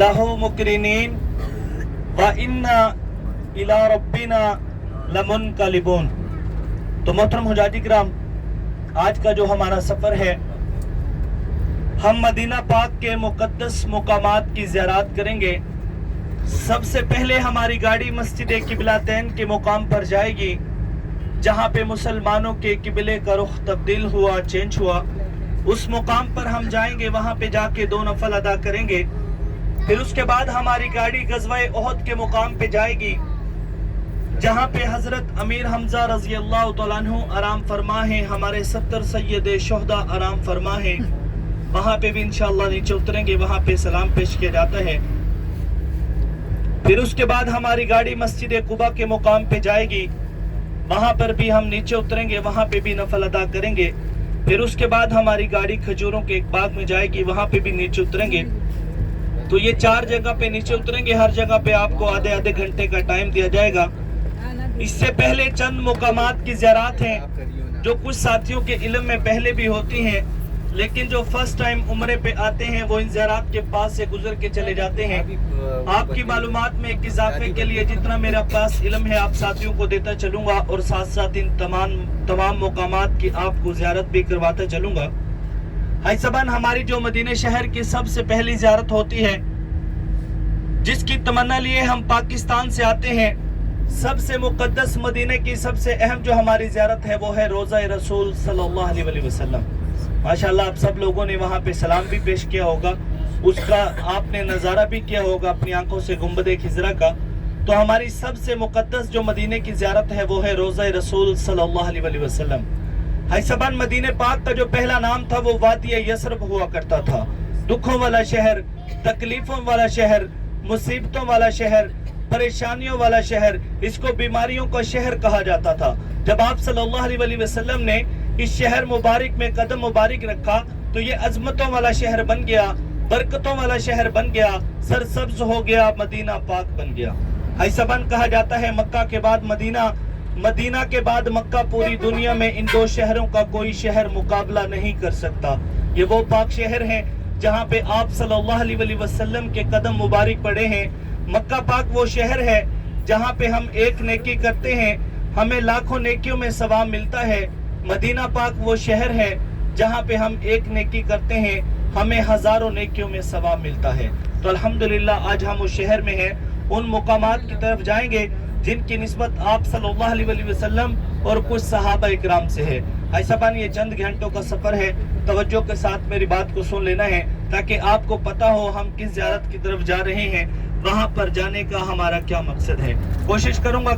लहू मुकरिनीन व इन्ना इला रब्बिना लमुनकलिबून। तो मोहतरम हुजाजी किराम, आज का जो हमारा सफ़र है, हम मदीना पाक के मुक़द्दस मुकामात की ज़ियारत करेंगे। सबसे पहले हमारी गाड़ी मस्जिद किबलातैन के मुकाम पर जाएगी, जहाँ पे मुसलमानों के किबले का रुख तब्दील हुआ, चेंज हुआ। उस मुकाम पर हम जाएंगे, वहाँ पे जाके 2 नफल अदा करेंगे। फिर उसके बाद हमारी गाड़ी गज़वा उहद के मुकाम पे जाएगी, जहाँ पे हज़रत अमीर हमजा रज़ी अल्लाह तआला अन्हु आराम फरमा है, हमारे 70 सैयद शुहदा आराम फरमा है। वहाँ पे भी इंशाअल्लाह नीचे उतरेंगे, वहाँ पे सलाम पेश किया जाता है। फिर उसके बाद हमारी गाड़ी मस्जिद कुबा के मुकाम पे जाएगी, वहाँ पर भी हम नीचे उतरेंगे, वहाँ पे भी नफल अदा करेंगे। फिर उसके बाद हमारी गाड़ी खजूरों के एक बाग में जाएगी, वहाँ पे भी नीचे उतरेंगे। तो ये 4 जगह पे नीचे उतरेंगे। हर जगह पे आपको आधे घंटे का टाइम दिया जाएगा। इससे पहले चंद मुकामात की ज़ियारत हैं, जो कुछ साथियों के इल्म में पहले भी होती हैं, लेकिन जो फर्स्ट टाइम उम्रे पे आते हैं वो इन ज़ियारत के पास से गुजर के चले जाते हैं। आपकी मालूमात में एक इजाफे के लिए जितना मेरे पास इल्म है आप साथियों को देता चलूँगा, और साथ साथ इन तमाम मुकामात की आपको ज़ियारत भी करवाता चलूँगा। हाय सबन, हमारी जो मदीने शहर की सबसे पहली ज़ियारत होती है, जिसकी तमन्ना लिए हम पाकिस्तान से आते हैं, सबसे मुक़द्दस मदीने की सबसे अहम जो हमारी ज़ियारत है वो है रोज़ा रसूल सल्लल्लाहु अलैहि वसल्लम। माशाअल्लाह, आप सब लोगों ने वहाँ पे सलाम भी पेश किया होगा, उसका आपने नज़ारा भी किया होगा अपनी आंखों से गुंबदे खिजरा का। तो हमारी सबसे मुक़द्दस जो मदीने की ज़ियारत है वो है रोज़ा रसूल सल्लल्लाहु अलैहि वसल्लम। हाय सबन, मदीने पाक का जो पहला नाम था वो वादी यसरब हुआ करता था। दुखों वाला शहर, तकलीफों वाला शहर, मुसीबतों वाला शहर, परेशानियों वाला शहर, इसको बीमारियों का शहर कहा जाता था। जब आप सल्लल्लाहु अलैहि वसल्लम ने इस शहर मुबारक में कदम मुबारक रखा तो ये अजमतों वाला शहर बन गया, बरकतों वाला शहर बन गया, सरसब्ज हो गया, मदीना पाक बन गया। हैसबन कहा जाता है मक्का के बाद मदीना, मदीना के बाद मक्का। पूरी दुनिया में इन 2 शहरों का कोई शहर मुकाबला नहीं कर सकता। ये वो पाक शहर है जहाँ पे आप सल्लल्लाहु अलैहि वसल्लम के कदम मुबारक पड़े हैं। मक्का पाक वो शहर है जहाँ पे हम एक नेकी करते हैं, हमें लाखों नेकियों में सवाब मिलता है। मदीना पाक वो शहर है जहाँ पे हम एक नेकी करते हैं, हमें हजारों नेकियों में सवाब मिलता है। तो अल्हम्दुलिल्लाह आज हम उस शहर में हैं, उन मुकामात की तरफ जाएंगे जिनकी निस्बत आप सल्लल्लाहु अलैहि वसल्लम और कुछ सहाबा इकराम से है। ऐसा ये चंद घंटों का सफर है, तवज्जो के साथ मेरी बात को सुन लेना है ताकि आपको पता हो हम किस ज़ियारत की तरफ जा रहे हैं, वहाँ पर जाने का हमारा क्या मकसद है। कोशिश करूंगा